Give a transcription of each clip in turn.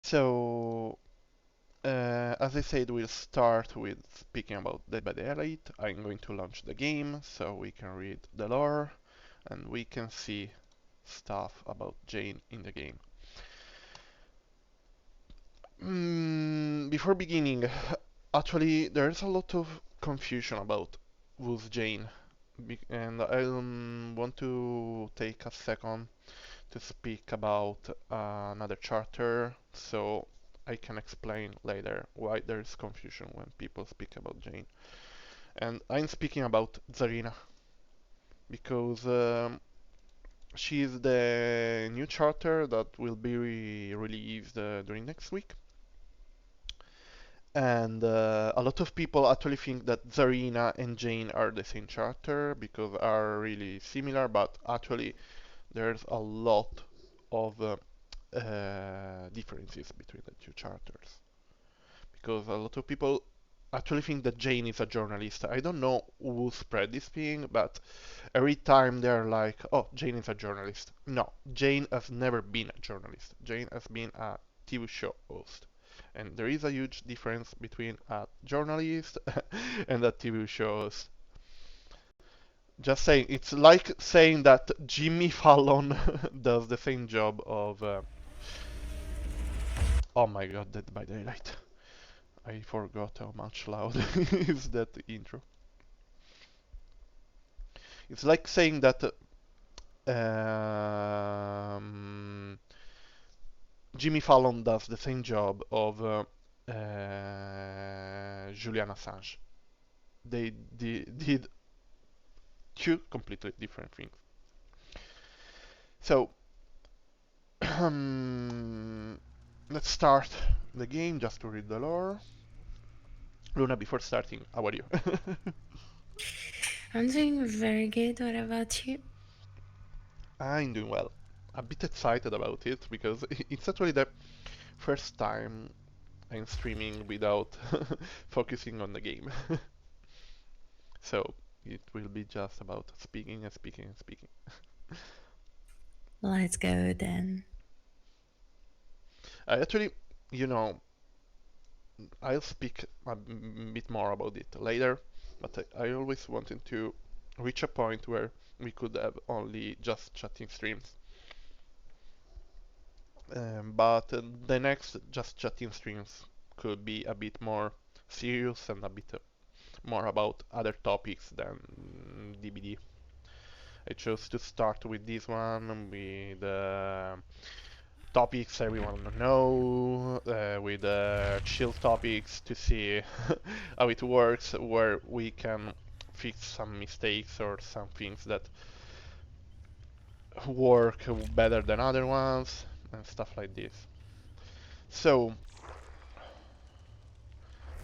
So, as I said, we'll start with speaking about Dead by Daylight. I'm going to launch the game so we can read the lore and we can see stuff about Jane in the game. Before beginning, actually, there's a lot of confusion about who's Jane, and I want to take a second to speak about another charter so I can explain later why there's confusion when people speak about Jane. And I'm speaking about Zarina because she is the new charter that will be released during next week. And a lot of people actually think that Zarina and Jane are the same character because are really similar, but actually there's a lot of differences between the two characters. Because a lot of people actually think that Jane is a journalist. I don't know who spread this thing, but every time they're like, "Oh, Jane is a journalist." No, Jane has never been a journalist. Jane has been a TV show host. And there is a huge difference between a journalist and a TV show host. Just saying, it's like saying that Jimmy Fallon does the same job of. Oh my god, Dead by Daylight. I forgot how much loud is that intro. It's like saying that Jimmy Fallon does the same job of Julian Assange. They did two completely different things. So, let's start the game just to read the lore. Luna, before starting, how are you? I'm doing very good. What about you? I'm doing well. A bit excited about it because it's actually the first time I'm streaming without focusing on the game. So it will be just about speaking and speaking and speaking. Let's go then. I actually, you know, I'll speak a bit more about it later, but I always wanted to reach a point where we could have only just chatting streams. But the next just chatting streams could be a bit more serious and a bit more about other topics than DBD. I chose to start with this one with topics everyone know, with chill topics to see how it works, where we can fix some mistakes or some things that work better than other ones and stuff like this. So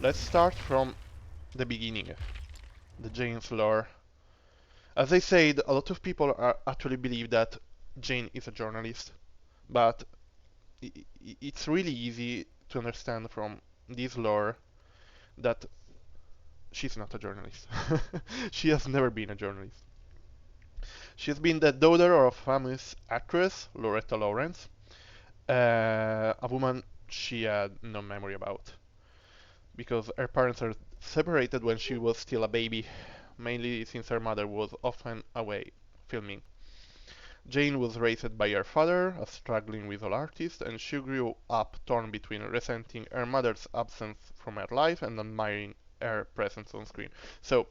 let's start from the beginning, the Jains Lore. As I said, a lot of people are actually believe that Jane is a journalist, but it's really easy to understand from this lore that she's not a journalist. She has never been a journalist. She's been the daughter of a famous actress, Loretta Lawrence, a woman she had no memory about because her parents are separated when she was still a baby, mainly since her mother was often away filming. Jane was raised by her father, a struggling visual artist, and she grew up torn between resenting her mother's absence from her life and admiring her presence on screen. So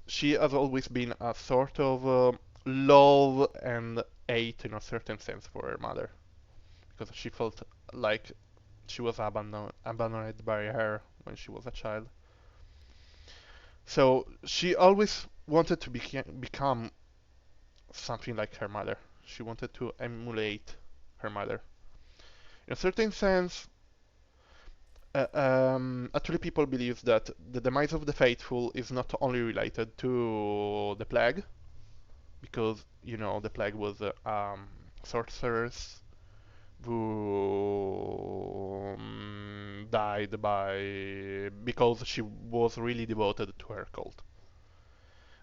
she has always been a sort of love and hate in a certain sense for her mother because she felt like she was abandoned by her when she was a child. So she always wanted to become something like her mother. She wanted to emulate her mother. In a certain sense, actually people believe that the demise of the faithful is not only related to the plague, because you know the plague was sorceress who died by because she was really devoted to her cult.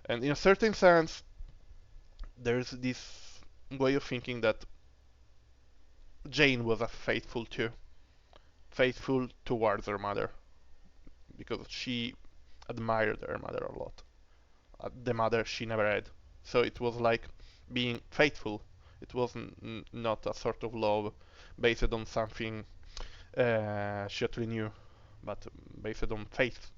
And in a certain sense, there's this way of thinking that Jane was a faithful too. faithful towards her mother because she admired her mother a lot. The mother she never had. So it was like being faithful. It was not a sort of love based on something she actually knew, but based on faith.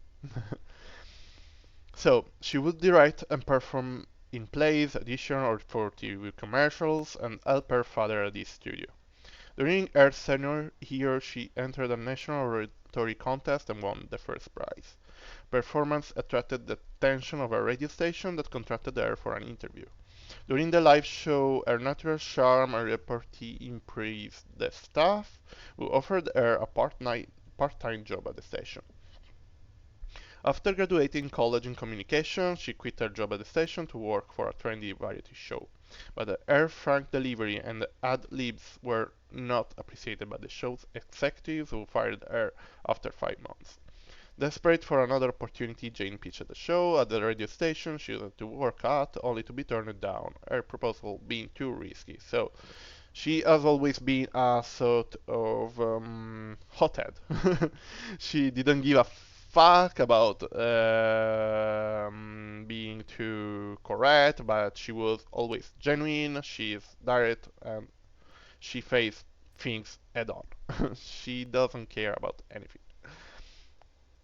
So she would direct and perform in plays, audition, or for TV commercials, and help her father at his studio. During her senior year, she entered a national oratory contest and won the first prize. Performance attracted the attention of a radio station that contracted her for an interview. During the live show, her natural charm and repartee impressed the staff, who offered her a part-time job at the station. After graduating college in communication, she quit her job at the station to work for a trendy variety show. But her frank delivery and ad-libs were not appreciated by the show's executives, who fired her after 5 months. Desperate for another opportunity, Jane pitched the show at the radio station she wanted to work at, only to be turned down, her proposal being too risky. So she has always been a sort of hothead. She didn't give a fuck about being too correct, but she was always genuine, she is direct, and she faced things head on. She doesn't care about anything.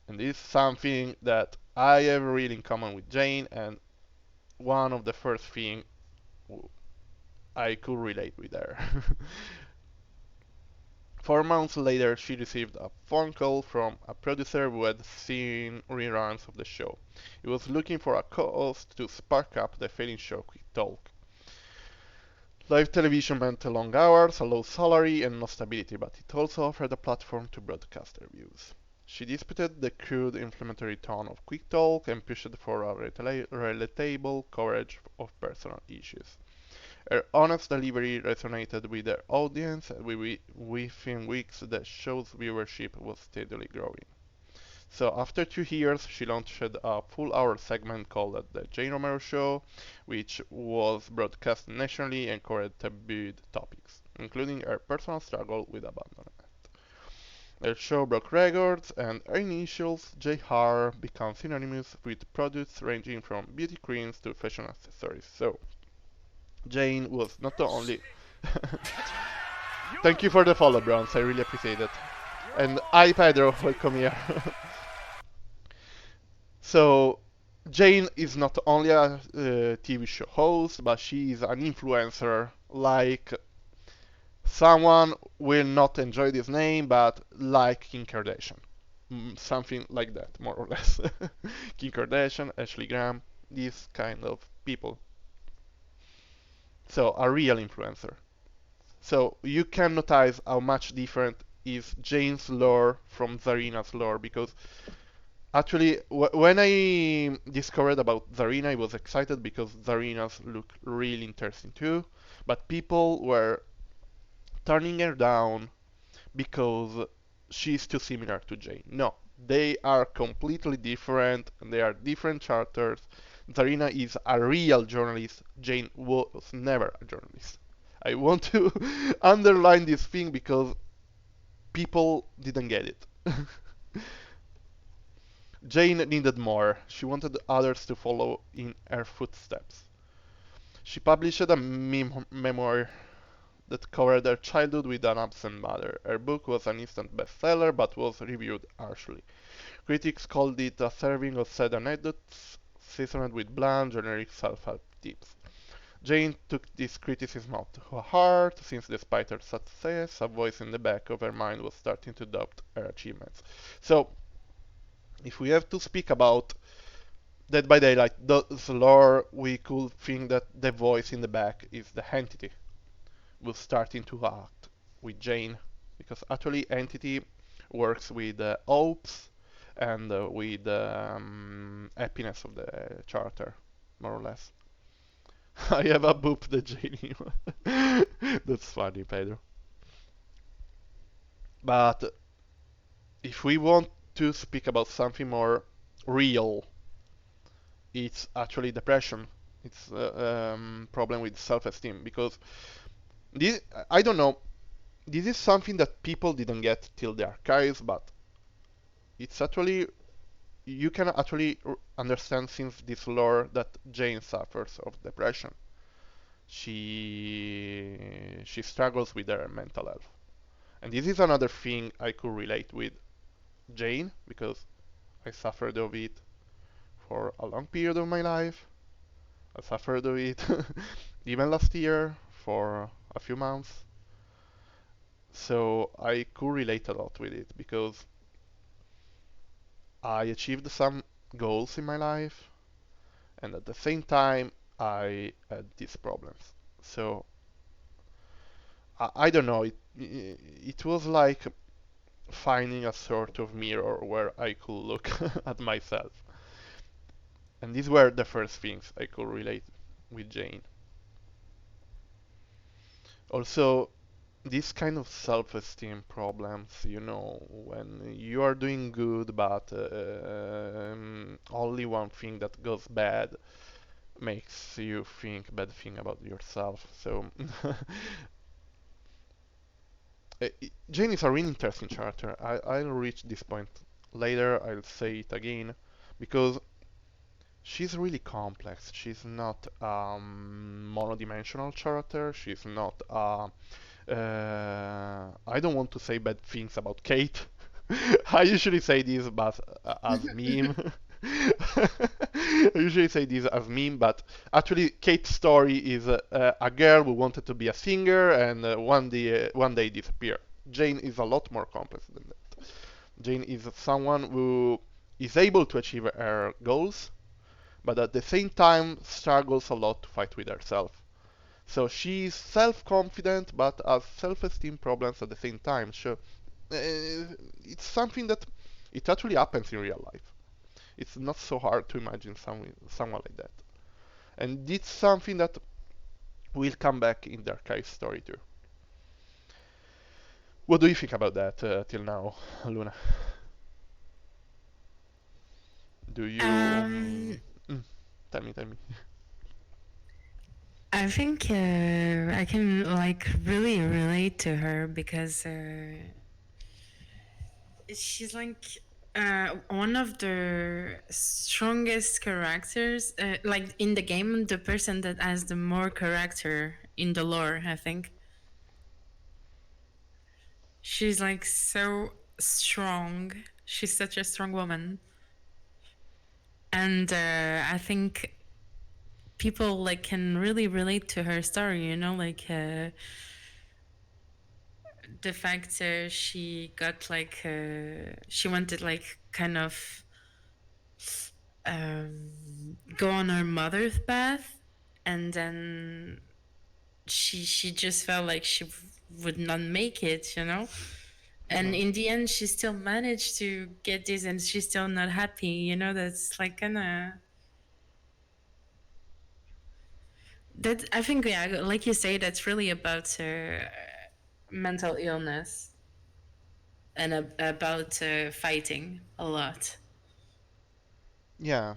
And this is something that I have really in common with Jane, and one of the first things I could relate with her. 4 months later, she received a phone call from a producer who had seen reruns of the show. He was looking for a co-host to spark up the failing show Quick Talk. Live television meant long hours, a low salary, and no stability, but it also offered a platform to broadcast reviews. She disputed the crude, inflammatory tone of Quick Talk and pushed for a relatable coverage of personal issues. Her honest delivery resonated with her audience, and within weeks the show's viewership was steadily growing. So after 2 years, she launched a full-hour segment called The Jane Romero Show, which was broadcast nationally and covered taboo topics, including her personal struggle with abandonment. Her show broke records, and her initials, JR, became synonymous with products ranging from beauty creams to fashion accessories. So Jane was not only Thank you for the follow, Bronze. I really appreciate it. And hi, Pedro. Welcome here. So, Jane is not only a TV show host, but she is an influencer. Like, someone will not enjoy this name, but like Kim Kardashian. Something like that, more or less. Kim Kardashian, Ashley Graham, these kind of people. So, a real influencer. So you can notice how much different is Jane's lore from Zarina's lore, because actually when I discovered about Zarina I was excited because Zarina's look really interesting too, but people were turning her down because she's too similar to Jane. No, they are completely different and they are different characters. Zarina is a real journalist, Jane was never a journalist. I want to underline this thing because people didn't get it. Jane needed more. She wanted others to follow in her footsteps. She published a memoir that covered her childhood with an absent mother. Her book was an instant bestseller but was reviewed harshly. Critics called it a serving of sad anecdotes seasoned with bland, generic self-help tips. Jane took this criticism to heart, since despite her success, a voice in the back of her mind was starting to doubt her achievements. So, if we have to speak about Dead by Daylight, those lore, we could think that the voice in the back is the entity was starting to act with Jane, because actually entity works with hopes and with happiness of the character, more or less. I have a boop the Jane. That's funny, Pedro. But if we want to speak about something more real, it's actually depression. It's a problem with self-esteem because this, I don't know. this is something that people didn't get till the archives, but it's actually you can actually understand since this lore that Jane suffers of depression. She struggles with her mental health, and this is another thing I could relate with Jane because I suffered of it for a long period of my life. I suffered of it even last year for a few months. So I could relate a lot with it because I achieved some goals in my life and at the same time I had these problems. So I don't know, it was like finding a sort of mirror where I could look at myself. And these were the first things I could relate with Jane. Also, this kind of self-esteem problems, when you are doing good, but only one thing that goes bad makes you think bad thing about yourself. So, Jane is a really interesting character. I'll reach this point later. I'll say it again because she's really complex. She's not a monodimensional character. She's not a I don't want to say bad things about Kate. I usually say this, but as meme. I usually say this as meme, but actually, Kate's story is a girl who wanted to be a singer and one day disappeared. Jane is a lot more complex than that. Jane is someone who is able to achieve her goals, but at the same time struggles a lot to fight with herself. So she's self-confident but has self-esteem problems at the same time. So it's something that it actually happens in real life. It's not so hard to imagine someone like that. And it's something that will come back in the archive story too. What do you think about that till now, Luna? Do you... Um, mm, tell me. I think I can like really relate to her because she's like one of the strongest characters, like in the game, the person that has the more character in the lore. I think she's like so strong. She's such a strong woman, and I think people like can really relate to her story. Like the fact she got like she wanted like kind of go on her mother's path, and then she just felt like she would not make it. And Mhm. in the end she still managed to get this, and she's still not happy. That's like kind of that. I think, yeah, like you say, that's really about mental illness and about fighting a lot. Yeah,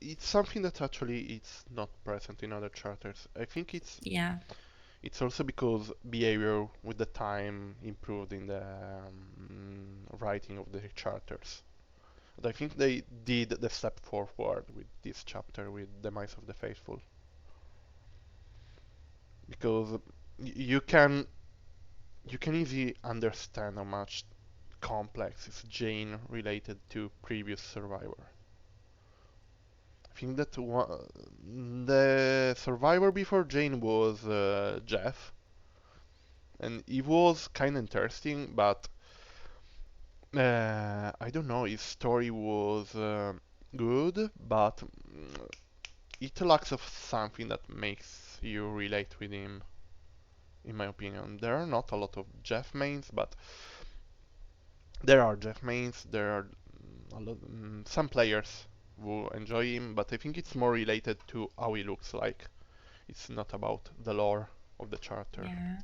it's something that actually it's not present in other charters. I think Yeah. it's also because behavior with the time improved in the writing of the charters. And I think they did the step forward with this chapter with Demise of the Faithful because you can easily understand how much complex is Jane related to previous survivor. I think that the survivor before Jane was Jeff, and it was kind of interesting, but I don't know, his story was good, but it lacks of something that makes you relate with him, in my opinion. There are not a lot of Jeff mains, but there are Jeff mains. There are some players who enjoy him, but I think it's more related to how he looks like. It's not about the lore of the character. Yeah,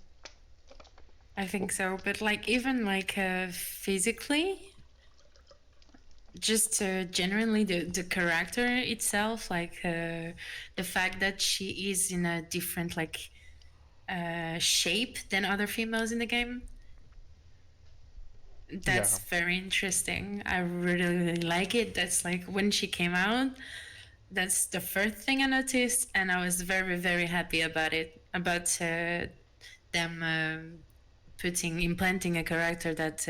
I Well, think so. But like even like physically, just genuinely the character itself, like the fact that she is in a different like shape than other females in the game. Yeah, That's very interesting. I really, really like it. That's like when she came out, that's the first thing I noticed, and I was very, very happy about it. About them implanting a character that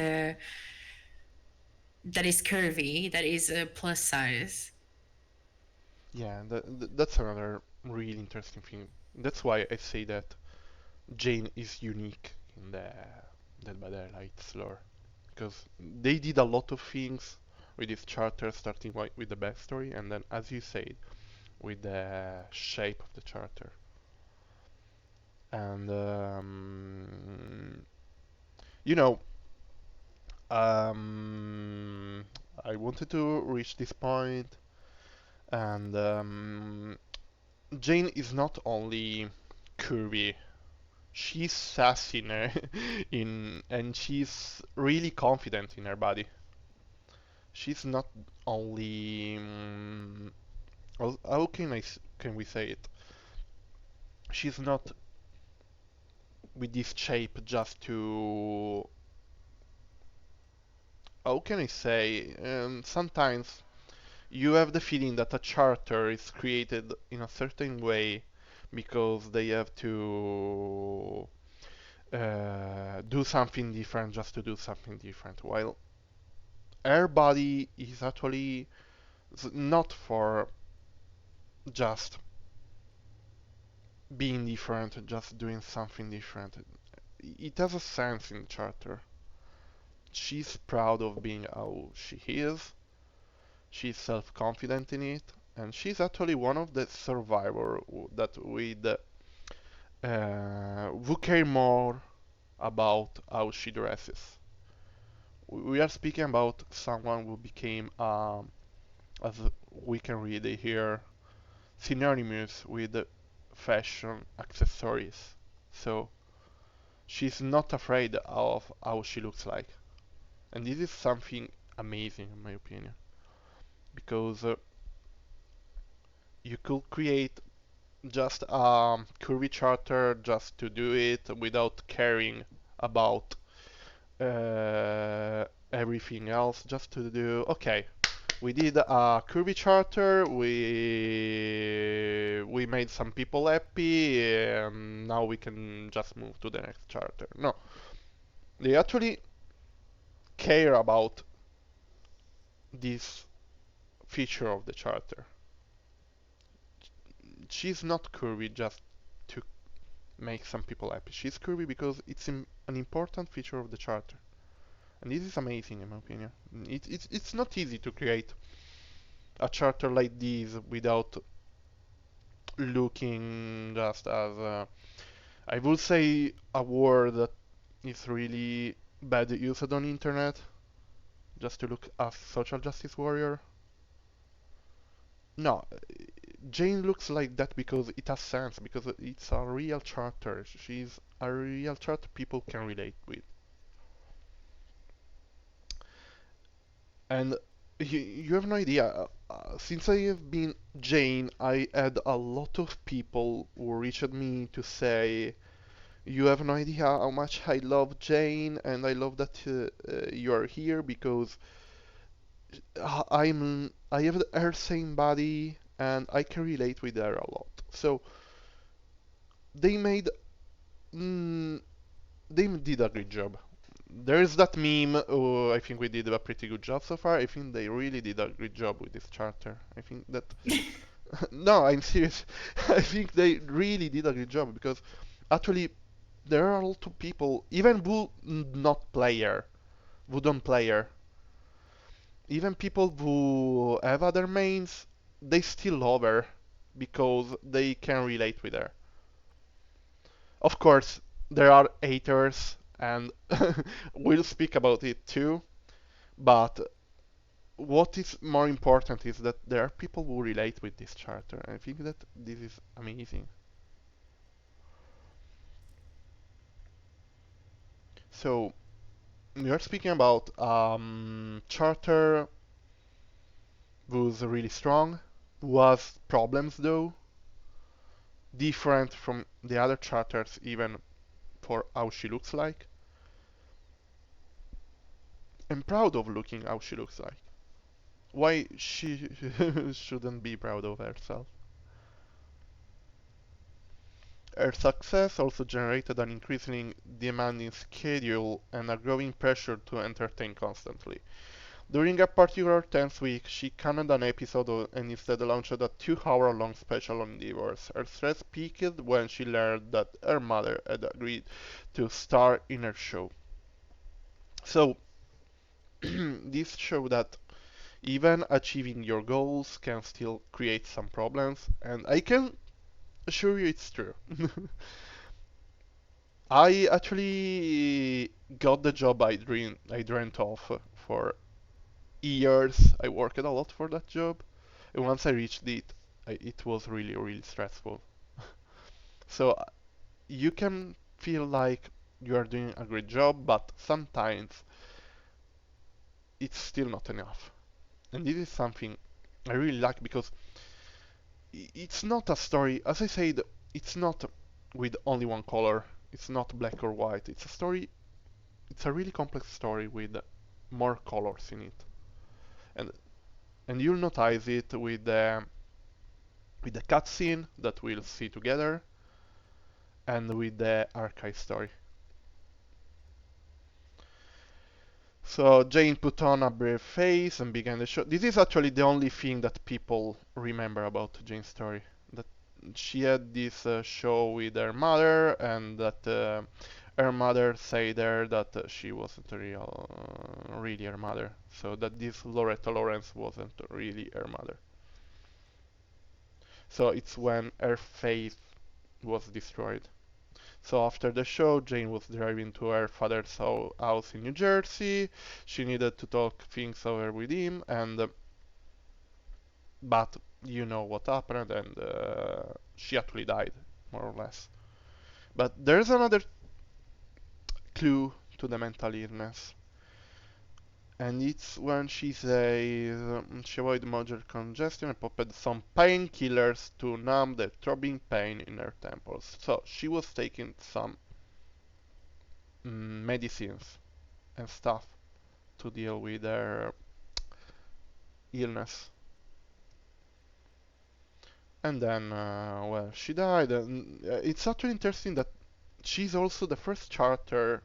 is curvy, that is plus size. yeah, that's another really interesting thing. That's why I say that Jane is unique in the Dead by Daylight's lore. Because they did a lot of things with this charter, starting with the backstory, and then, as you said, with the shape of the charter. And you know, um, I wanted to reach this point, and Jane is not only curvy. She's sassy in, and she's really confident in her body. She's not only how can we say it? She's not with this shape just to how can I say? Sometimes you have the feeling that a charter is created in a certain way because they have to do something different just to do something different. While her body is actually not for just being different, just doing something different. It has a sense in the charter. She's proud of being how she is. She's self-confident in it, and she's actually one of the survivors that who care more about how she dresses. We are speaking about someone who became, as we can read here, synonymous with fashion accessories. So she's not afraid of how she looks like, and this is something amazing in my opinion, because you could create just a curvy charter just to do it without caring about everything else, just to do okay. We did a curvy charter. We made some people happy, and now we can just move to the next charter. No, they actually care about this feature of the charter. She's not curvy just to make some people happy. She's curvy because it's an important feature of the charter. And this is amazing in my opinion. It's not easy to create a charter like this without looking just as I would say a word that is really bad used on internet, just to look as social justice warrior. No, Jane looks like that because it has sense, because it's a real character. She's a real character people can relate with. And you have no idea. Since I have been Jane, I had a lot of people who reached me to say, "You have no idea how much I love Jane, and I love that you are here because I have her same body, and I can relate with her a lot." So they made mm, they did a great job. There is that meme. Oh, I think we did a pretty good job so far. I think they really did a great job with this charter. I think that no, I'm serious. I think they really did a great job because actually there are a lot of people, even who not player, who don't player, even people who have other mains, they still love her because they can relate with her. Of course, there are haters, and we'll speak about it too. But what is more important is that there are people who relate with this charter. I think that this is amazing. So we are speaking about charter was really strong, was problems though, different from the other chapters, even for how she looks like. I'm proud of looking how she looks like. Why she shouldn't be proud of herself? Her success also generated an increasingly demanding schedule and a growing pressure to entertain constantly. During a particular tense week, she canned an episode and instead launched a 2-hour-long special on divorce. Her stress peaked when she learned that her mother had agreed to star in her show. So, this showed that even achieving your goals can still create some problems, and I can assure you it's true. I actually got the job I dreamt of for years. I worked a lot for that job, and once I reached it, it was really, really stressful. So you can feel like you are doing a great job, but sometimes it's still not enough. And this is something I really like because it's not a story, as I said, it's not with only one color. It's not black or white. It's a story, it's a really complex story with more colors in it. And and you'll notice it with the cutscene that we'll see together and with the archive story. So Jane put on a brave face and began the show. This is actually the only thing that people remember about Jane's story. That she had this show with her mother, and that her mother said her that she wasn't really her mother. So that this Loretta Lawrence wasn't really her mother. So it's when her faith was destroyed. So after the show, Jane was driving to her father's house in New Jersey. She needed to talk things over with him, and but you know what happened, and she actually died, more or less. But there's another clue to the mental illness, and it's when she says she avoided major congestion and popped some painkillers to numb the throbbing pain in her temples. So she was taking some medicines and stuff to deal with her illness. And then, well, she died. And it's actually interesting that she's also the first character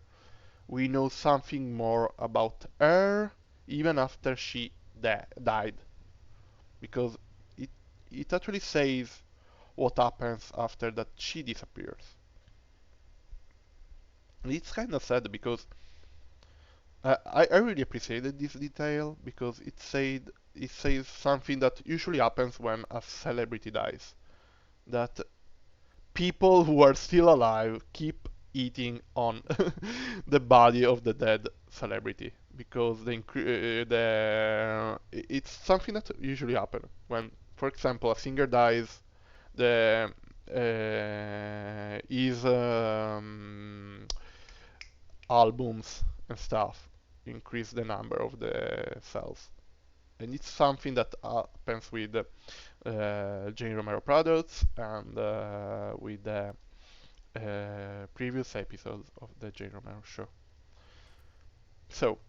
we know something more about her, even after she died, because it it actually says what happens after that she disappears. And it's kind of sad because I really appreciated this detail because it says something that usually happens when a celebrity dies. That people who are still alive keep eating on the body of the dead celebrity because it's something that usually happens when, for example, a singer dies. The his albums and stuff increase the number of the cells, and it's something that happens with Jane Romero products and with the previous episodes of the Jane Romero show. So,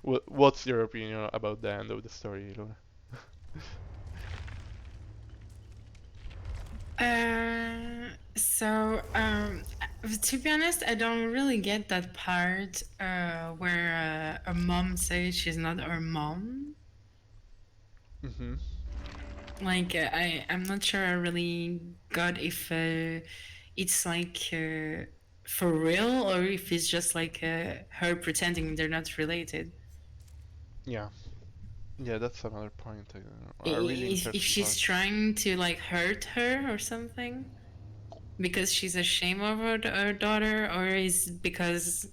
what's your opinion about the end of the story, Luna? So, to be honest, I don't really get that part where a mom says she's not her mom. Mm-hmm. Like, I'm not sure I really got if it's like for real or if it's just like her pretending they're not related. Yeah, yeah, that's another point. A really If interesting she's point. trying to like hurt her or something because she's ashamed of her daughter, or is because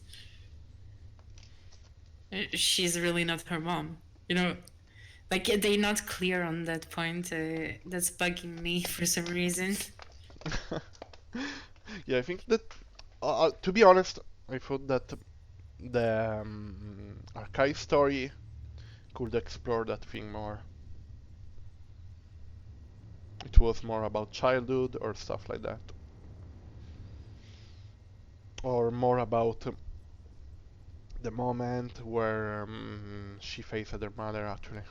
she's really not her mom. You know, like they're not clear on that point. That's bugging me for some reason. Yeah, I think that, to be honest, I thought that the archive story could explore that thing more. it was more about childhood or stuff like that, or more about the moment where she faced her mother actually.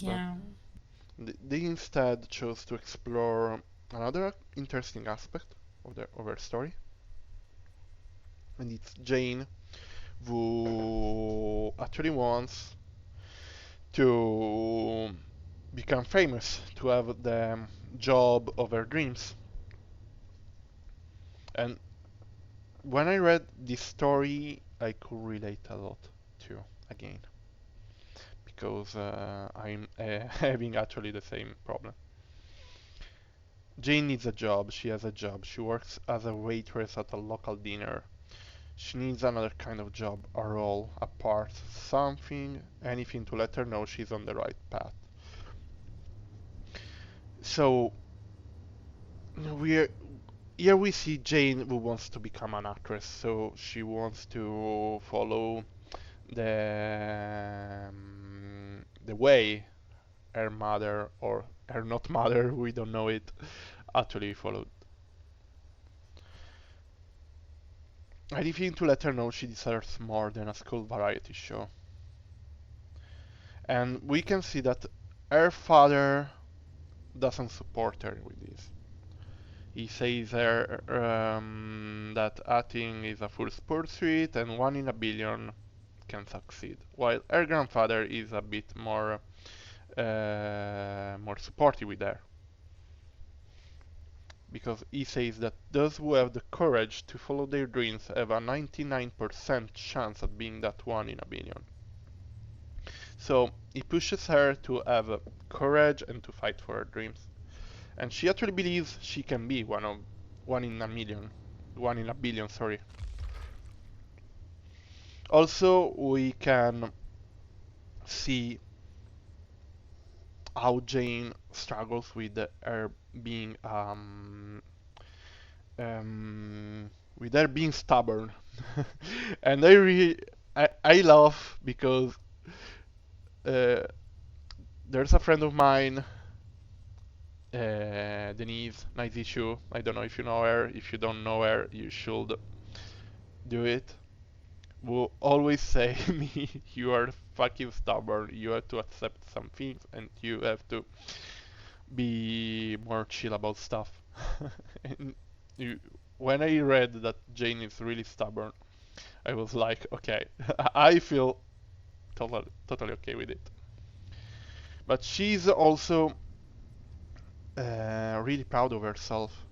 But Yeah. they instead chose to explore another interesting aspect of her story, and it's Jane who actually wants to become famous, to have the job of her dreams. And when I read this story, I could relate a lot to again, because I'm having actually the same problem. Jane needs a job, she has a job, she works as a waitress at a local dinner. She needs another kind of job, a role, a part, something, anything to let her know she's on the right path. So we here we see Jane who wants to become an actress, so she wants to follow the way her mother or her not mother, we don't know it, actually followed. Anything to let her know she deserves more than a school variety show. And we can see that her father doesn't support her with this. He says her that acting is a fool's pursuit and one in a billion can succeed, while her grandfather is a bit more supportive with her, because he says that those who have the courage to follow their dreams have a 99% chance at being that one in a billion. So he pushes her to have courage and to fight for her dreams. And she actually believes she can be one in a million, one in a billion, sorry. Also, we can see how Jane struggles with her being with her being stubborn. And I laugh because uh, there's a friend of mine, Denise, nice issue. I don't know if you know her. If you don't know her, you should do it. Will always say me, you are fucking stubborn. You have to accept some things, and you have to be more chill about stuff. And you, when I read that Jane is really stubborn, I was like, okay, I feel totally okay with it. But she's also really proud of herself.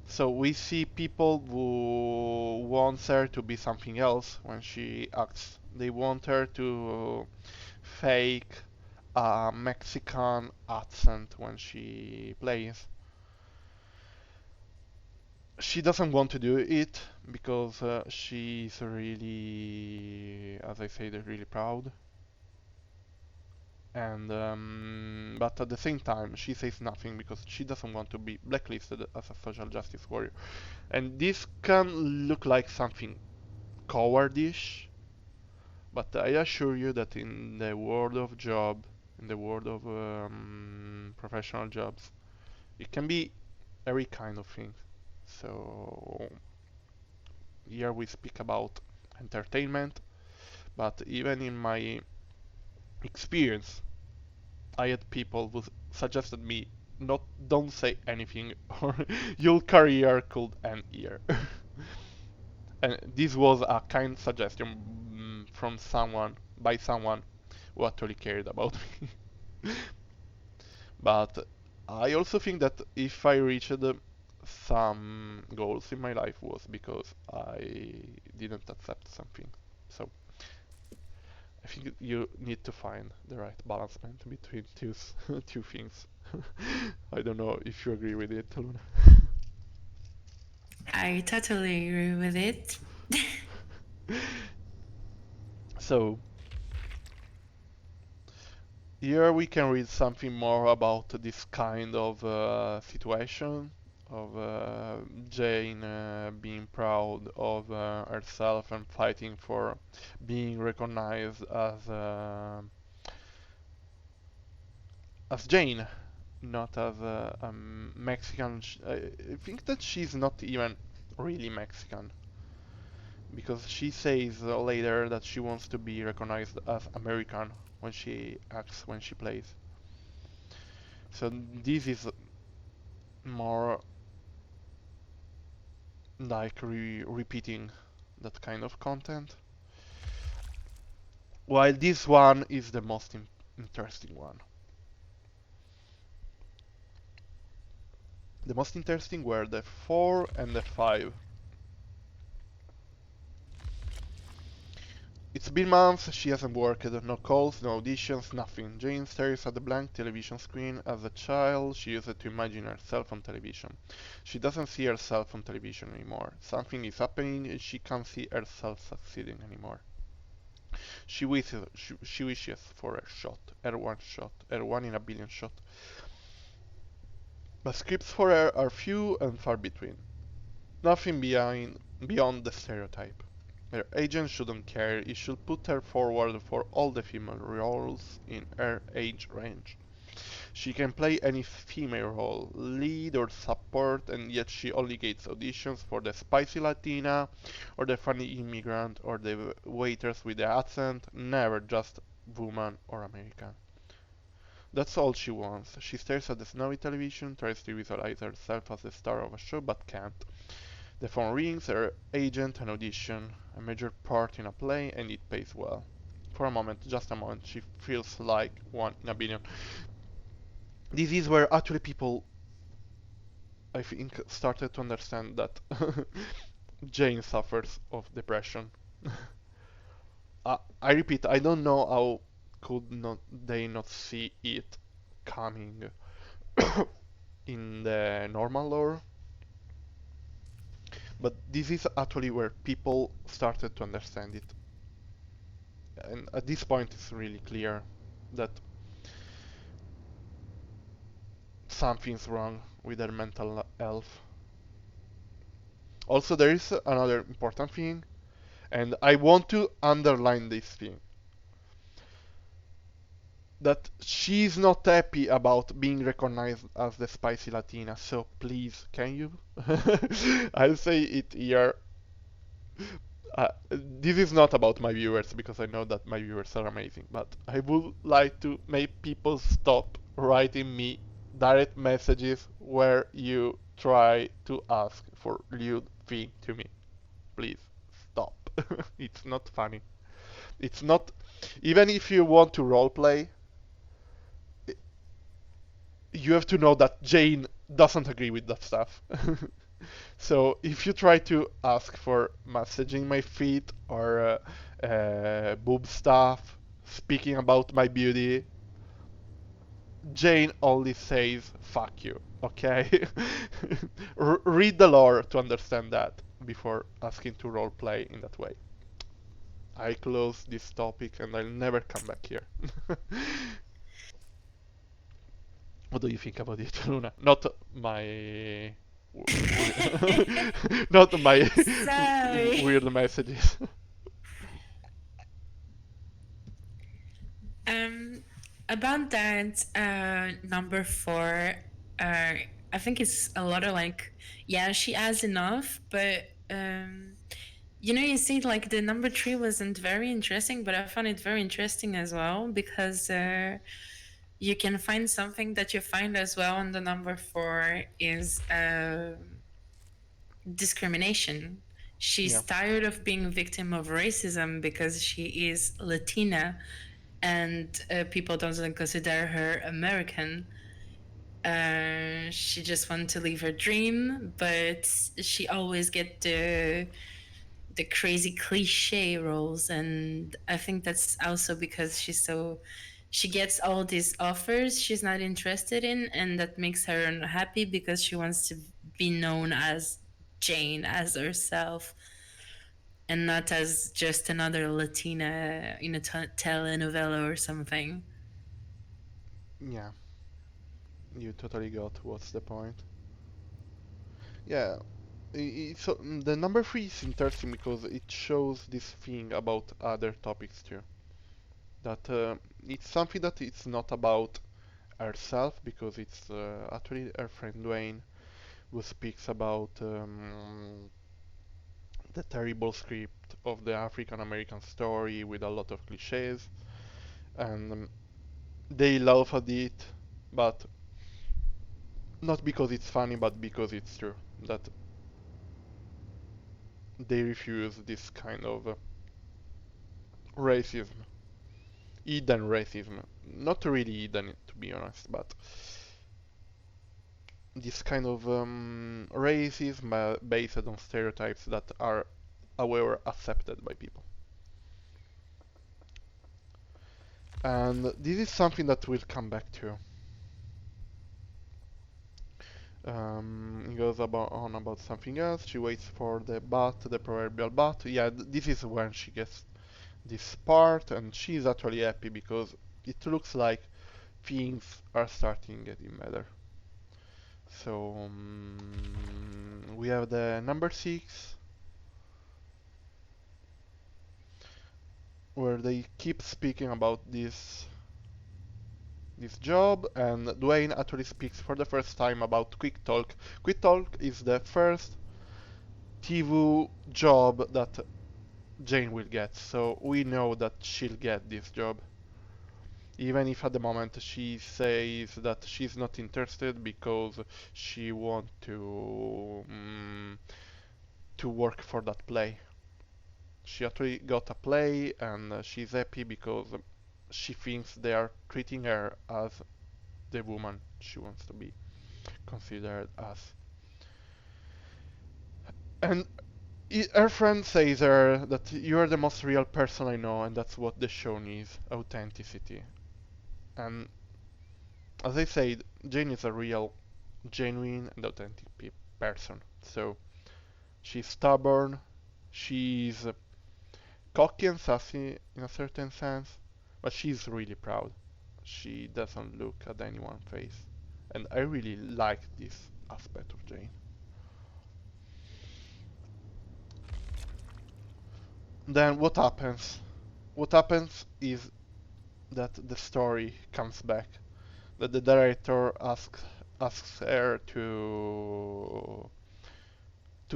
So we see people who want her to be something else when she acts. They want her to fake a Mexican accent when she plays. She doesn't want to do it because she's really, as I said, really proud. And but at the same time, she says nothing because she doesn't want to be blacklisted as a social justice warrior. And this can look like something cowardish, but I assure you that in the world of job, in the world of professional jobs, it can be every kind of thing. So here we speak about entertainment, but even in my experience, I had people who suggested me not don't say anything or your career could end here. And this was a kind suggestion from someone by someone who actually cared about me. But I also think that if I reached some goals in my life was because I didn't accept something. So I think you need to find the right balance between two things. I don't know if you agree with it, Luna. I totally agree with it. So here we can read something more about this kind of situation of Jane being proud of herself and fighting for being recognized as, as Jane, not as a Mexican. I think that she's not even really Mexican because she says later that she wants to be recognized as American when she acts, when she plays. So this is more like repeating that kind of content. While this one is the most interesting one. The most interesting were the 4 and the 5. It's been months, she hasn't worked, no calls, no auditions, nothing. Jane stares at the blank television screen. As a child, she used it to imagine herself on television. She doesn't see herself on television anymore. Something is happening and she can't see herself succeeding anymore. She wishes for her shot, her one in a billion shot. But scripts for her are few and far between. Nothing beyond the stereotype. Her agent shouldn't care, he should put her forward for all the female roles in her age range. She can play any female role, lead or support, and yet she only gets auditions for the spicy Latina, or the funny immigrant, or the waitress with the accent, never just woman or American. That's all she wants. She stares at the snowy television, tries to visualize herself as the star of a show, but can't. The phone rings, her agent, an audition, a major part in a play, and it pays well. For a moment, just a moment, she feels like one in a billion. This is where actually people, I think, started to understand that Jane suffers of depression. I repeat, I don't know how could not they not see it coming in the normal lore, but this is actually where people started to understand it. And at this point, it's really clear that something's wrong with their mental health. Also, there is another important thing, and I want to underline this thing, that she's not happy about being recognized as the spicy Latina, so please, can you? I'll say it here. This is not about my viewers because I know that my viewers are amazing, but I would like to make people stop writing me direct messages where you try to ask for lewd thing to me. Please stop. It's not funny. It's not. Even if you want to roleplay, you have to know that Jane doesn't agree with that stuff. So if you try to ask for messaging my feet or boob stuff, speaking about my beauty, Jane only says fuck you, okay? Read the lore to understand that before asking to roleplay in that way. I close this topic and I'll never come back here. What do you think about it, Luna? Not my not my Sorry. weird messages. Um, about that, number four, uh, I think it's a lot of like, yeah, she has enough, but you see, like the number three wasn't very interesting, but I found it very interesting as well because you can find something that you find as well on the number four is discrimination. Yeah. She's tired of being a victim of racism because she is Latina and people don't consider her American. She just wants to live her dream, but she always get the crazy cliche roles, and I think that's also because she gets all these offers she's not interested in, and that makes her unhappy because she wants to be known as Jane, as herself, and not as just another Latina in a telenovela or something. Yeah, you totally got what's the point. Yeah, so the number three is interesting because it shows this thing about other topics too. That it's something that it's not about herself, because it's actually her friend Dwayne who speaks about the terrible script of the African American story with a lot of cliches, and they laugh at it, but not because it's funny, but because it's true. That they refuse this kind of racism, hidden racism. Not really hidden, to be honest, but this kind of racism based on stereotypes that are, however, accepted by people. And this is something that we'll come back to. It goes on about something else. She waits for the bat, the proverbial bat. Yeah, this is when she gets this part, and she's actually happy because it looks like things are starting getting better. So we have the number 6, where they keep speaking about this job, and Dwayne actually speaks for the first time about Quick Talk. Quick Talk is the first TV job that Jane will get, so we know that she'll get this job. Even if at the moment she says that she's not interested because she want to work for that play. She actually got a play, and she's happy because she thinks they are treating her as the woman she wants to be considered as. And her friend says her that you are the most real person I know, and that's what the show needs, authenticity. And as I said, Jane is a real, genuine, and authentic person. So she's stubborn, she's cocky and sassy in a certain sense, but she's really proud. She doesn't look at anyone's face. And I really like this aspect of Jane. Then what happens? What happens is that the story comes back. That the director asks her to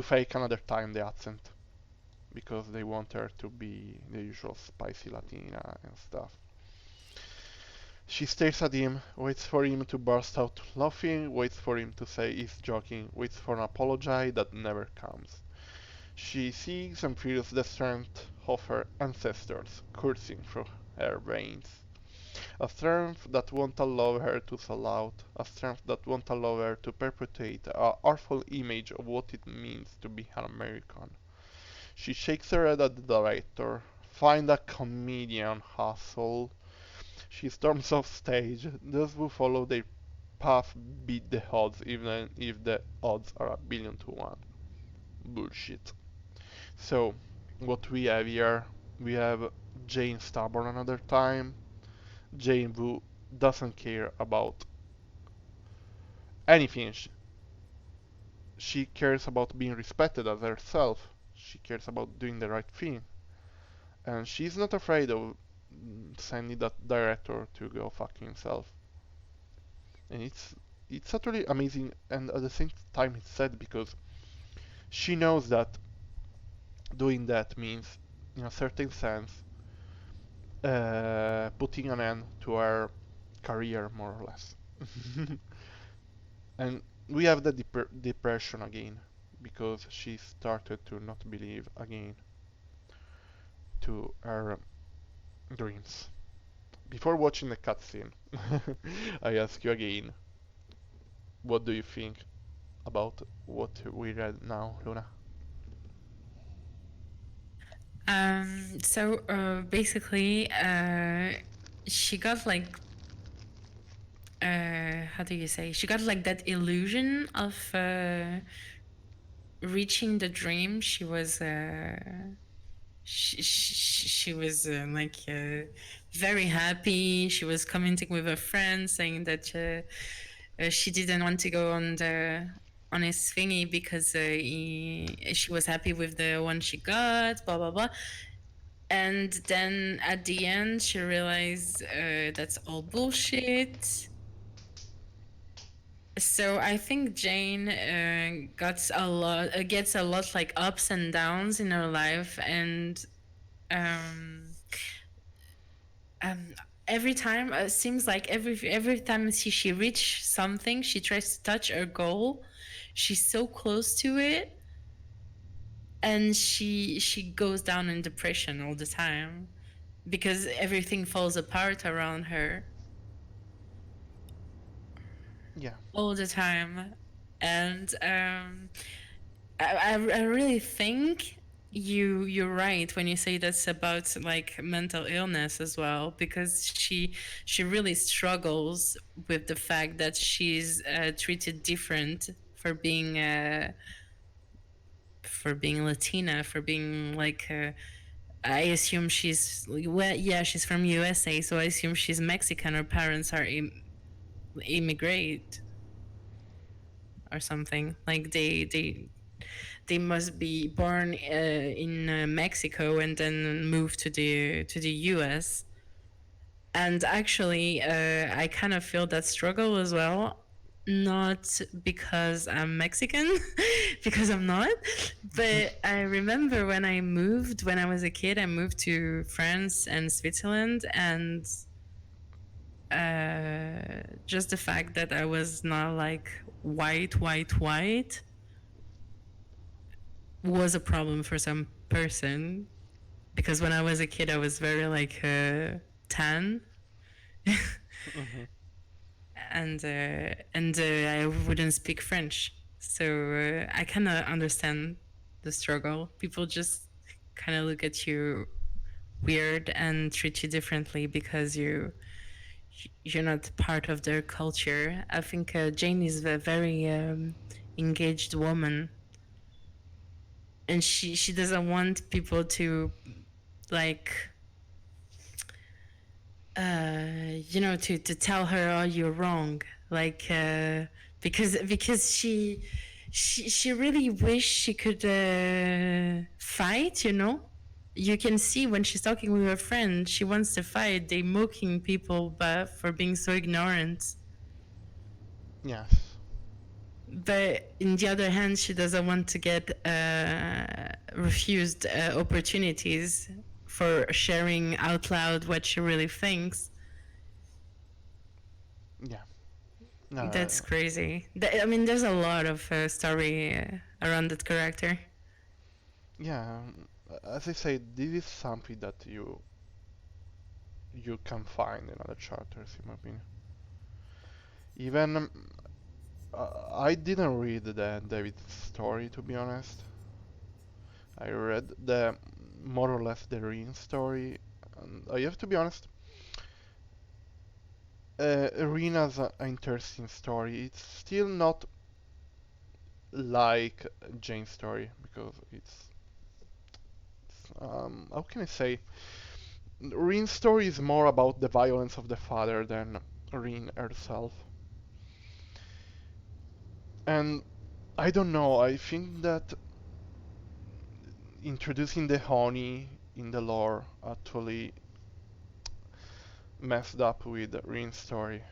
fake another time the accent because they want her to be the usual spicy Latina and stuff. She stares at him, waits for him to burst out laughing, waits for him to say he's joking, waits for an apology that never comes. She sees and feels the strength of her ancestors coursing through her veins. A strength that won't allow her to sell out, a strength that won't allow her to perpetuate a awful image of what it means to be an American. She shakes her head at the director. Find a comedian, asshole. She storms off stage. Those who follow their path beat the odds, even if the odds are 1,000,000,000 to 1. Bullshit. So, what we have here, we have Jane stubborn another time. Jane who doesn't care about anything. She cares about being respected as herself. She cares about doing the right thing. And she's not afraid of sending that director to go fuck himself. And it's totally amazing, and at the same time it's sad because she knows that doing that means, in a certain sense, putting an end to her career, more or less. And we have the depression again because she started to not believe again to her dreams. Before watching the cutscene, I ask you again, what do you think about what we read now, Luna? Basically, she got like, how do you say? She got like that illusion of reaching the dream she was very happy. She was commenting with her friends saying that she didn't want to go on his thingy because she was happy with the one she got, blah blah blah. And then at the end, she realized that's all bullshit. So I think Jane gets a lot like ups and downs in her life, and um, um, every time it seems like every time she reaches something, she tries to touch her goal. She's so close to it, and she goes down in depression all the time because everything falls apart around her Yeah. all the time. And I really think you're right when you say that's about like mental illness as well, because she really struggles with the fact that she's treated different for being Latina, for being like I assume she's well, yeah, she's from USA, so I assume she's Mexican. Her parents are immigrate or something. Like they must be born in Mexico and then move to the US. And actually, I kind of feel that struggle as well. Not because I'm Mexican, because I'm not. But I remember when I moved, when I was a kid, I moved to France and Switzerland, and just the fact that I was not like white was a problem for some person, because when I was a kid, I was very like tan, Hmm. and I wouldn't speak French, so I kind of understand the struggle. People just kind of look at you weird and treat you differently because you're not part of their culture. I think Jane is a very engaged woman, and she doesn't want people to like to tell her, oh, you're wrong, like because she really wish she could fight, you can see when she's talking with her friend, she wants to fight. They mocking people but for being so ignorant, Yes. but in the other hand she doesn't want to get refused opportunities for sharing out loud what she really thinks. Yeah. That's No. crazy. I mean, there's a lot of story around that character. Yeah. As I say, this is something that you can find in other characters, in my opinion. Even I didn't read the David story, to be honest. I read the more or less the Rin story, and I have to be honest. Rin has an interesting story. It's still not like Jane's story because it's how can I say? Rin's story is more about the violence of the father than Rin herself. And I don't know, I think that introducing the honey in the lore actually messed up with Rin's story.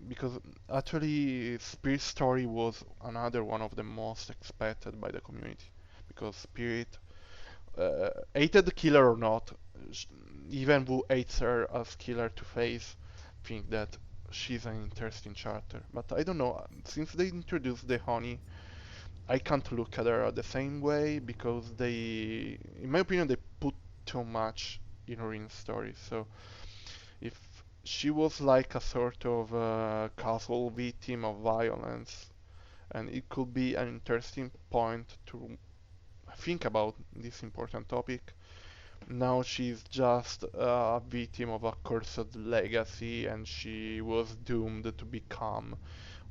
Because actually Spirit's story was another one of the most expected by the community. Because Spirit, hated killer or not, sh- even who hates her as killer to face, think that she's an interesting character. But I don't know, since they introduced the honey, I can't look at her the same way because they, in my opinion, they put too much in Rin's story. So if she was like a sort of casual victim of violence, and it could be an interesting point to think about this important topic. Now she's just a victim of a cursed legacy, and she was doomed to become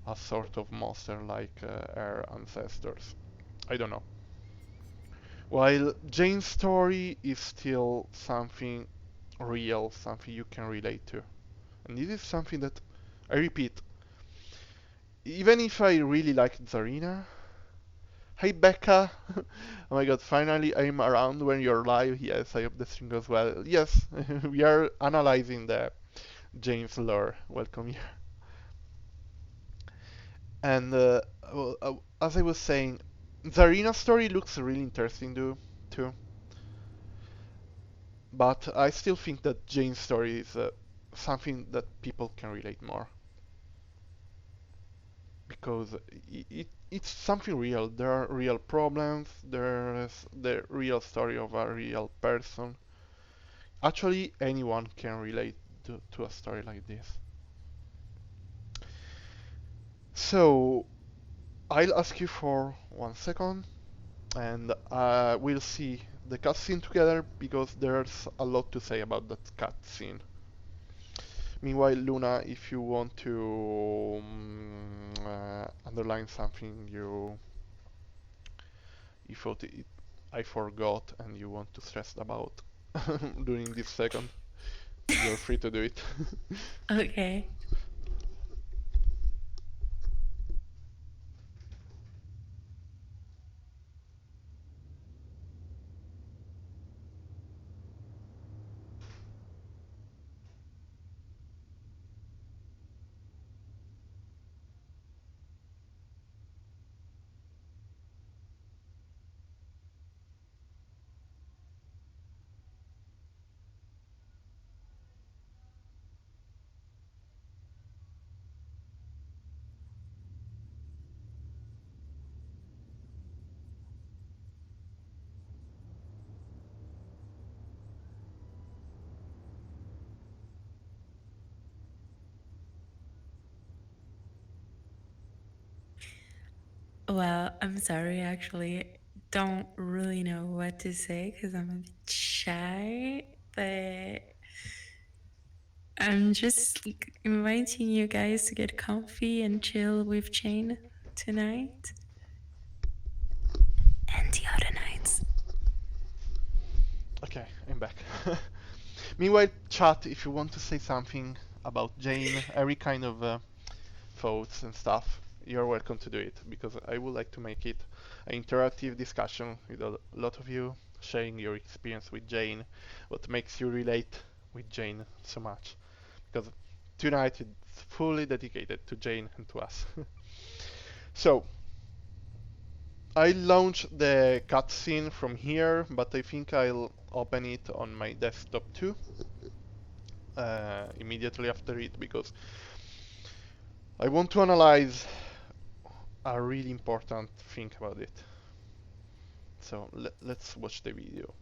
a sort of monster like her ancestors. I don't know. While Jane's story is still something real, something you can relate to. And this is something that, I repeat, even if I really like Zarina, hey Becca! Oh my god, finally I'm around when you're live. Yes, I hope the stream goes well. Yes, we are analyzing the Jains Lore. Welcome here. And as I was saying, the arena story looks really interesting too. But I still think that Jane's story is something that people can relate more because it's something real. There are real problems. There's the real story of a real person. Actually, anyone can relate to a story like this. So I'll ask you for 1 second, and we'll see the cutscene together because there's a lot to say about that cutscene. Meanwhile, Luna, if you want to underline something you thought I forgot and you want to stress about during this second, you're free to do it. Okay. Well, I'm sorry, actually. Don't really know what to say because I'm a bit shy, but I'm just inviting you guys to get comfy and chill with Jane tonight and the other nights. Okay, I'm back. Meanwhile, chat, if you want to say something about Jane, every kind of thoughts and stuff, you're welcome to do it because I would like to make it an interactive discussion with a lot of you, sharing your experience with Jane, what makes you relate with Jane so much. Because tonight it's fully dedicated to Jane and to us. So, I launched the cutscene from here, but I think I'll open it on my desktop too, immediately after it, because I want to analyze a really important thing about it. So let's watch the video.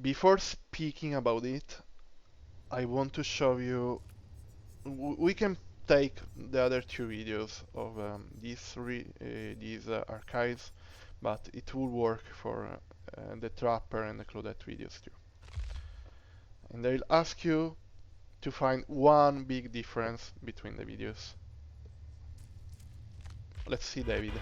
Before speaking about it, I want to show you. We can take the other two videos of these archives, but it will work for the Trapper and the Claudette videos too. And I'll ask you to find one big difference between the videos. Let's see, David.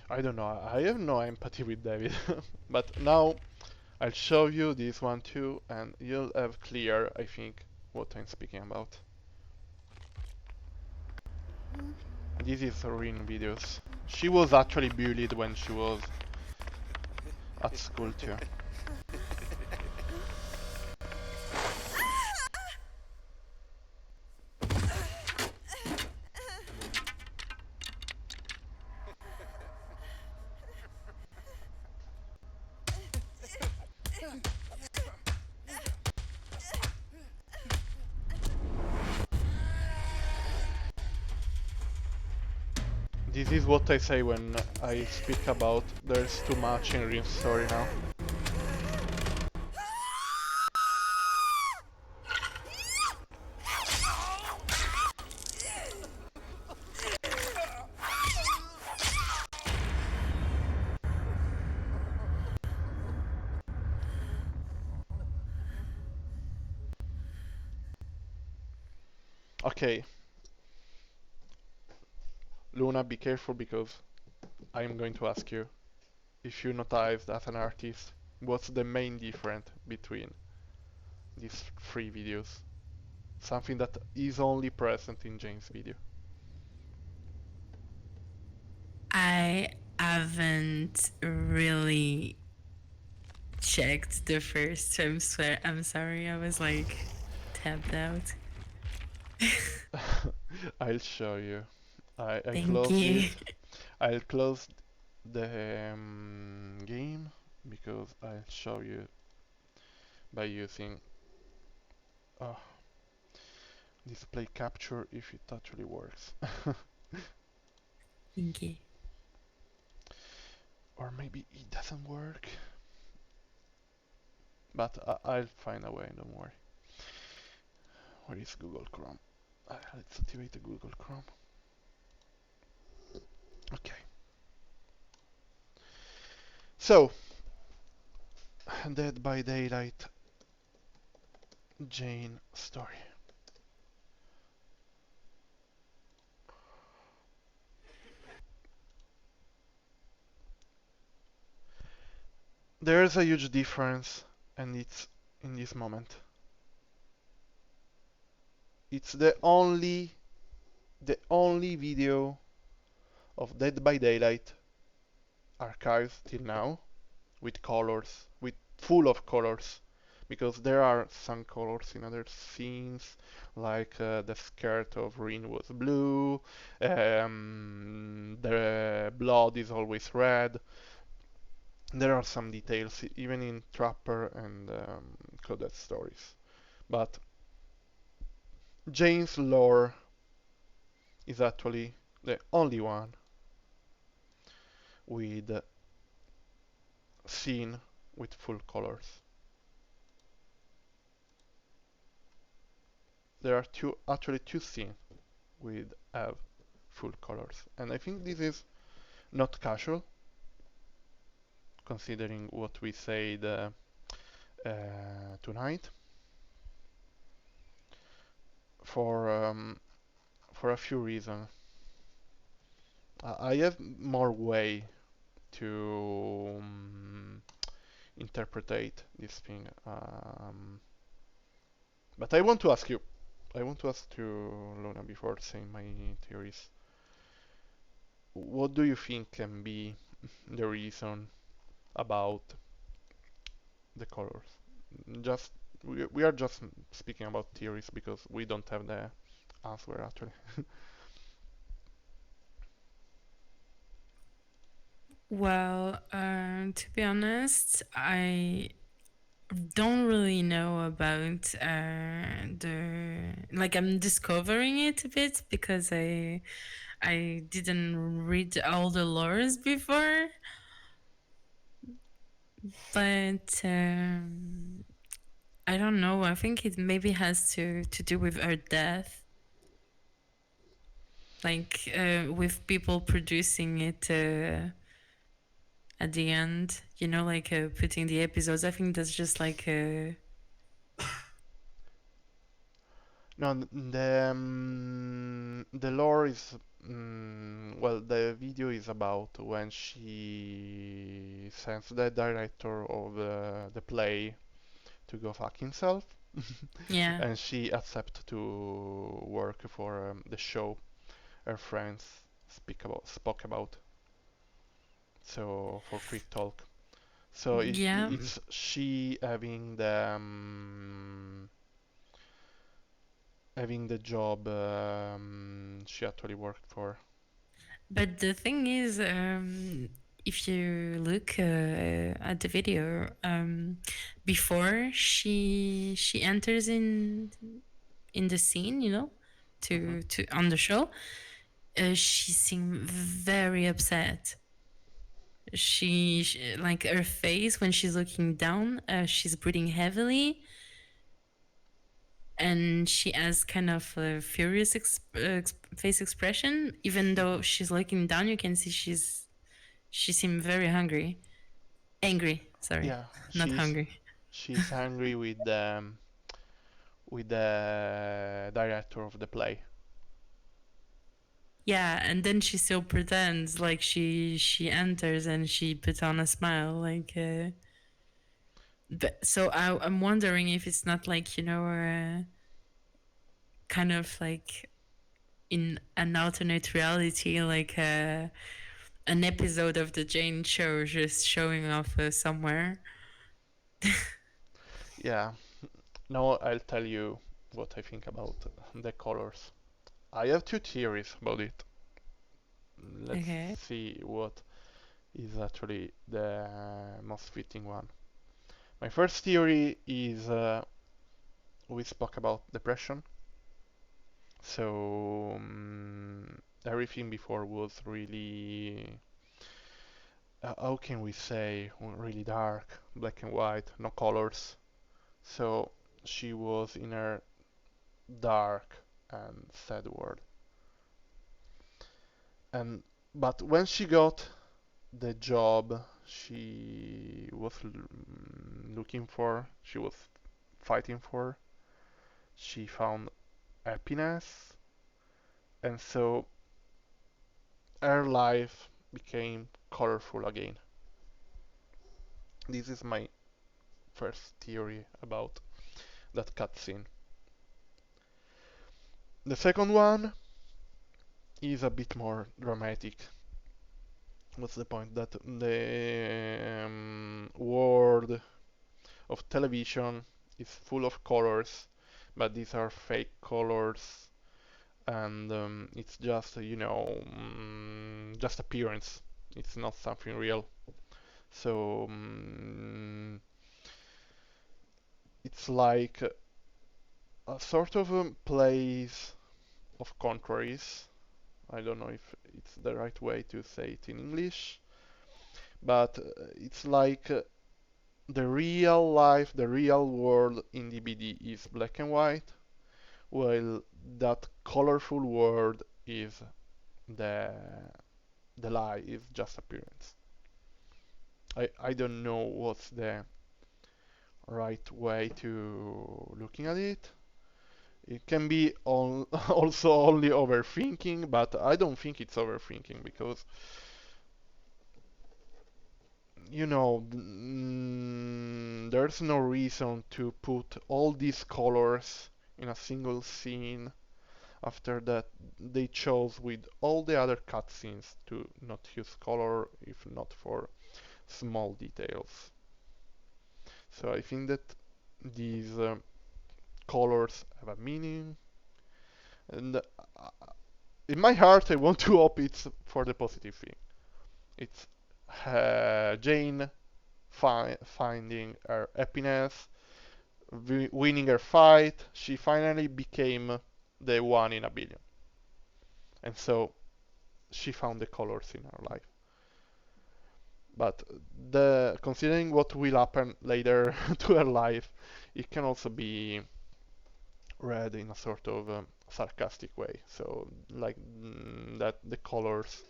I don't know. I have no empathy with David, but now I'll show you this one too, and you'll have clear, I think, what I'm speaking about. This is Rin videos. She was actually bullied when she was at school too. This is what I say when I speak about there's too much in Rin's story now. Okay, Luna, be careful because I'm going to ask you if you noticed as an artist what's the main difference between these three videos. Something that is only present in Jane's video. I haven't really checked the first. I'm sorry. I was like tapped out. I'll show you. I Thank closed you. it. I'll close the game because I'll show you by using uh, display capture if it actually works. Thank you. Or maybe it doesn't work. But I'll find a way, don't worry. Where is Google Chrome? Let's activate the Google Chrome. Okay. So, Dead by Daylight Jane story. There's a huge difference, and it's in this moment. It's the only video of Dead by Daylight archived till now with colors, with full of colors, because there are some colors in other scenes, like the skirt of Rin was blue, the blood is always red. There are some details even in Trapper and Claudette stories, but Jains Lore is actually the only one with scene with full colors. There are actually two scenes with have full colors, and I think this is not casual, considering what we said tonight. For a few reasons, I have more way to interpret this thing. But I want to ask you. I want to ask to Luna before saying my theories. What do you think can be the reason about the colors? Just we are just speaking about theories because we don't have the answer actually. Well, to be honest, I don't really know about the like I'm discovering it a bit because I didn't read all the lores before, but I don't know. I think it maybe has to do with her death, like with people producing it at the end. You know, like putting the episodes. I think that's just like No, the lore is well, the video is about when she sends the director of the play to go fuck himself, Yeah. and she accepts to work for the show her friends spoke about. So for quick talk. So Yeah. it's she having the job she actually worked for. But the thing is, if you look at the video, before she enters in the scene, you know, Hmm. to on the show, she seemed very upset. She like her face when she's looking down, she's breathing heavily, and she has kind of a furious face expression. Even though she's looking down, you can see she seemed very hungry, angry. Sorry, Yeah, not she's hungry. she's angry with the director of the play. Yeah, and then she still pretends like she enters and she puts on a smile like. But, so I'm wondering if it's not like, you know, kind of like in an alternate reality, like an episode of the Jane show just showing off somewhere. Yeah, now I'll tell you what I think about the colors. I have two theories about it. Let's Okay. see what is actually the most fitting one. My first theory is we spoke about depression. So everything before was really, how can we say, really dark, black and white, no colors. So she was in her dark and sad world. And but when she got the job she was looking for, she was fighting for, she found happiness, and so her life became colorful again. This is my first theory about that cutscene. The second one is a bit more dramatic. What's the point? That the world of television is full of colors, but these are fake colors, and it's just just appearance. It's not something real. So it's like a sort of a place of contraries. I don't know if it's the right way to say it in English, but it's like the real life, the real world in DBD is black and white, while that colorful world is the the lie, is just appearance. I don't know what's the right way to looking at it. It can be also only overthinking, but I don't think it's overthinking because there's no reason to put all these colors in a single scene. After that, they chose with all the other cutscenes to not use color if not for small details. So I think that these colors have a meaning, and in my heart, I want to hope it's for the positive thing. It's Jane finding her happiness, winning her fight. She finally became the one in a billion, and so she found the colors in her life. But the considering what will happen later to her life, it can also be read in a sort of sarcastic way. So like that the colors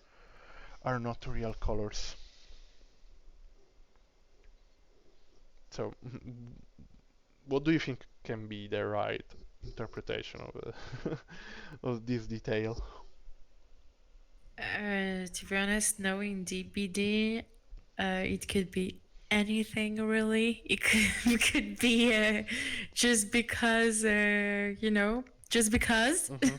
are not real colors. So what do you think can be the right interpretation of of this detail? To be honest, knowing DBD, it could be anything really. It could, it could be just because, just because. Mm-hmm.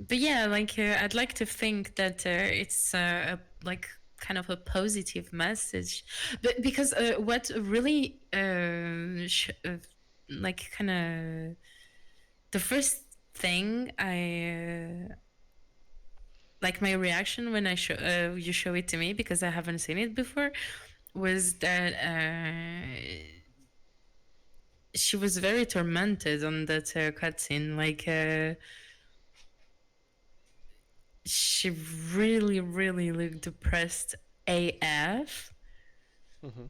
But yeah, like I'd like to think that it's like kind of a positive message, but because what really like kind of the first thing I like my reaction when I show you show it to me because I haven't seen it before was that she was very tormented on that cutscene. Like she really, really looked depressed AF. Mm-hmm.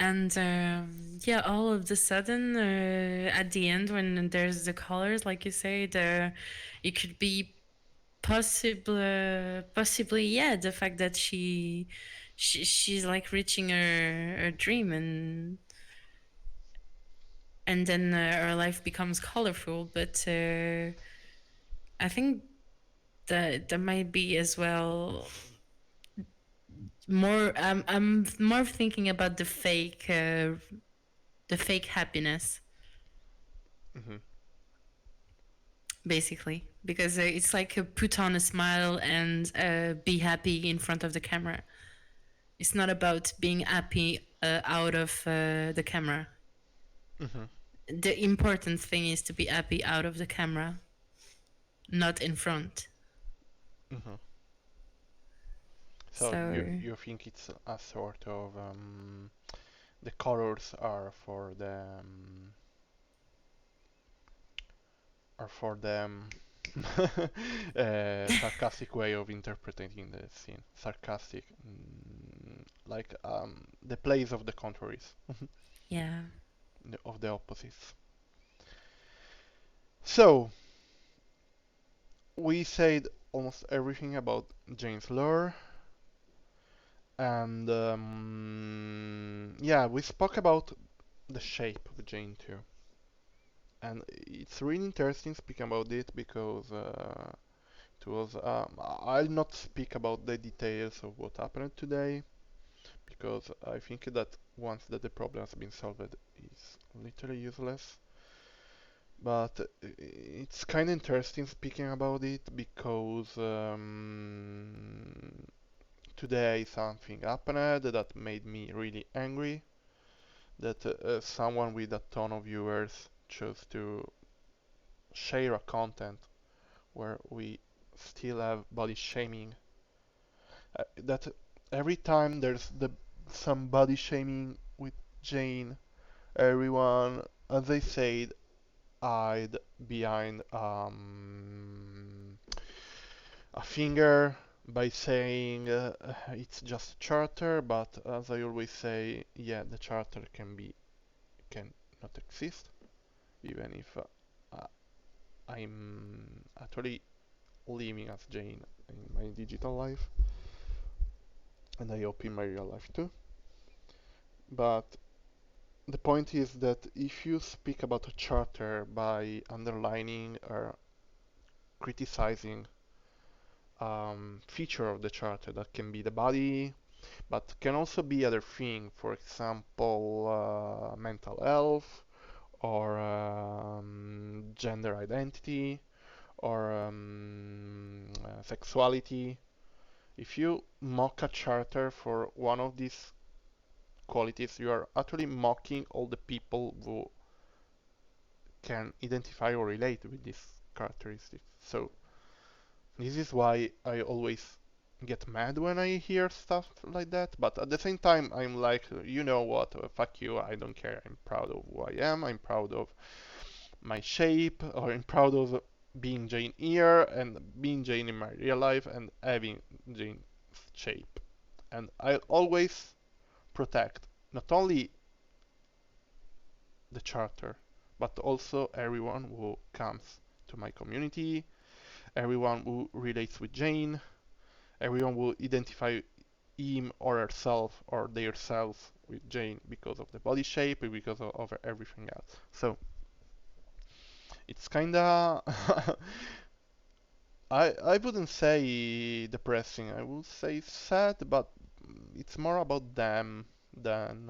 And yeah, all of the sudden, at the end, when there's the colors, like you say, it could be possibly, yeah, the fact that she's like reaching her dream, and then her life becomes colorful. But I think that might be as well more. I'm more thinking about the fake happiness, Mm-hmm. basically, because it's like put on a smile and be happy in front of the camera. It's not about being happy out of the camera. Mm-hmm. The important thing is to be happy out of the camera, not in front. Mm-hmm. So you So you think it's a sort of the colors are for the sarcastic way of interpreting the scene. Sarcastic, like the place of the contraries, yeah, of the opposites. So we said almost everything about Jane's lore, and yeah, we spoke about the shape of Jane too. And it's really interesting speaking about it because it was. I'll not speak about the details of what happened today because I think that once that the problem has been solved, it's literally useless. But it's kind of interesting speaking about it because today something happened that made me really angry. That someone with a ton of viewers chose to share a content where we still have body shaming. That every time there's some body shaming with Jane, everyone, as they said, hide behind a finger by saying it's just a charter. But as I always say, yeah, the charter can not exist, even if uh, I'm actually living as Jane in my digital life, and I hope in my real life too. But the point is that if you speak about a charter by underlining or criticizing feature of the charter, that can be the body, but can also be other things, for example, mental health or gender identity or sexuality. If you mock a charter for one of these qualities, you are actually mocking all the people who can identify or relate with these characteristics. So this is why I always get mad when I hear stuff like that. But at the same time, I'm like, you know what? Fuck you. I don't care. I'm proud of who I am. I'm proud of my shape, or I'm proud of being Jane here and being Jane in my real life and having Jane's shape. And I'll always protect not only the charter, but also everyone who comes to my community, everyone who relates with Jane, everyone will identify him or herself or their self with Jane because of the body shape and because of everything else. So It's kinda I wouldn't say depressing. I would say sad, but it's more about them than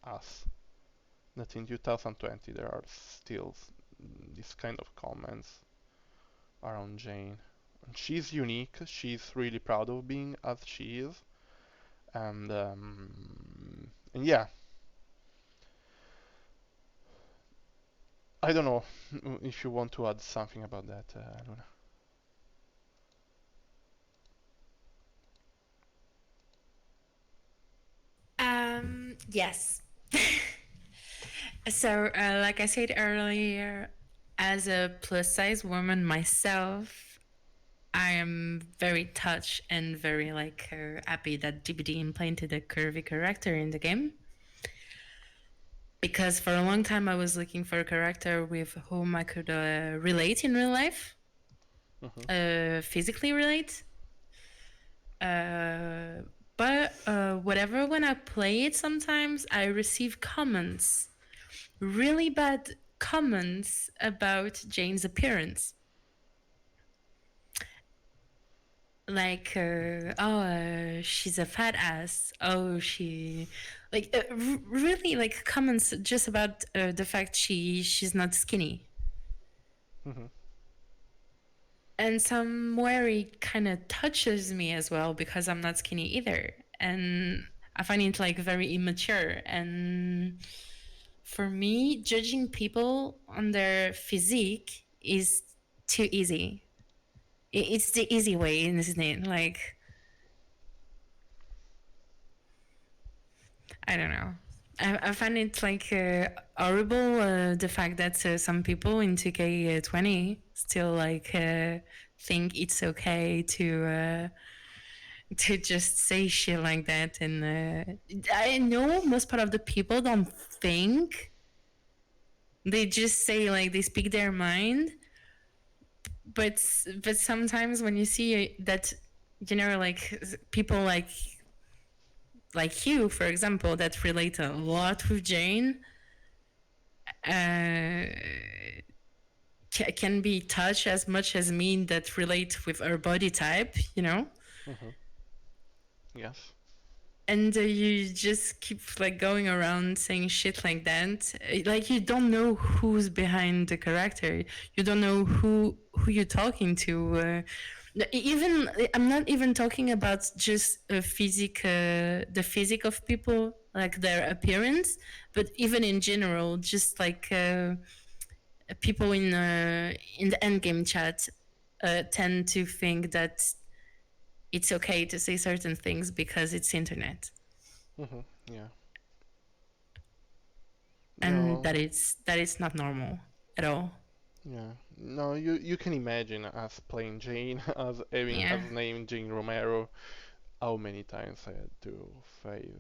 us. That in 2020 there are still these kind of comments around Jane. And she's unique. She's really proud of being as she is, and yeah, I don't know if you want to add something about that, Luna. Yes. So, like I said earlier, as a plus size woman myself, I am very touched and very like happy that DBD implanted a curvy character in the game. Because for a long time I was looking for a character with whom I could relate in real life, Mhm. physically relate. Uh, but whatever, when I play it, sometimes I receive comments, really bad comments about Jane's appearance. Like, she's a fat ass. Oh, she, like, really, like comments just about the fact she's not skinny. Mhm. And somewhere it kind of touches me as well because I'm not skinny either, and I find it like very immature. And for me, judging people on their physique is too easy. It's the easy way, isn't it? Like, I don't know. I find it like horrible, the fact that some people in 2K20 still like think it's okay to just say shit like that. And I know most part of the people don't think, they just say like they speak their mind. But sometimes when you see that, like people like you, for example, that relate a lot with Jane, uh, can be touched as much as me that relate with her body type. Mhm. Yes. And you just keep like going around saying shit like that. Like, you don't know who's behind the character. You don't know who you're talking to. Even, I'm not even talking about just the physique of people, like their appearance, but even in general, just like people in the endgame chat tend to think that it's okay to say certain things because it's internet, Mhm. Yeah. and No. that it's not normal at all. Yeah. No. You can imagine us playing Jane as having Yeah. as name Jane Romero. How many times I had to face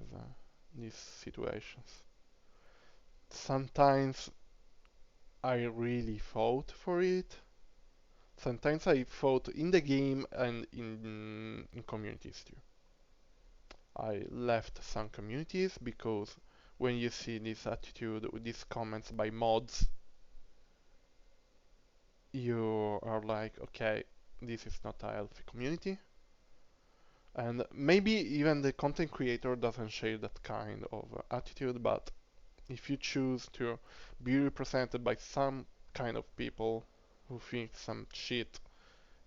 these situations. Sometimes I really fought for it. Sometimes I fought in the game and in communities too. I left some communities because when you see this attitude with these comments by mods, you are like, okay, this is not a healthy community. And maybe even the content creator doesn't share that kind of attitude, but if you choose to be represented by some kind of people who think some shit,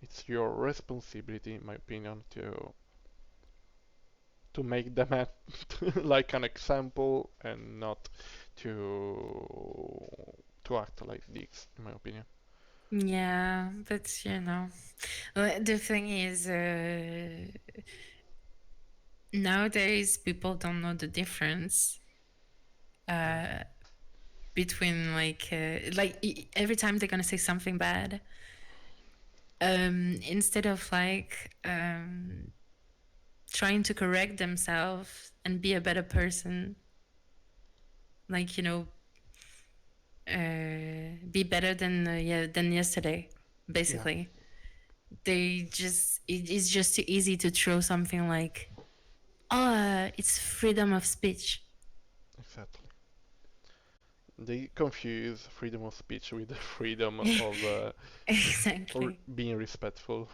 it's your responsibility, in my opinion, to make them like an example and not to act like this, in my opinion. Yeah, but the thing is, nowadays people don't know the difference uh, between every time they're gonna say something bad, instead of trying to correct themselves and be a better person, like be better than yesterday, Yeah, basically. It's just too easy to throw something like, oh, it's freedom of speech. exactly. They confuse freedom of speech with the freedom of or Exactly. being respectful.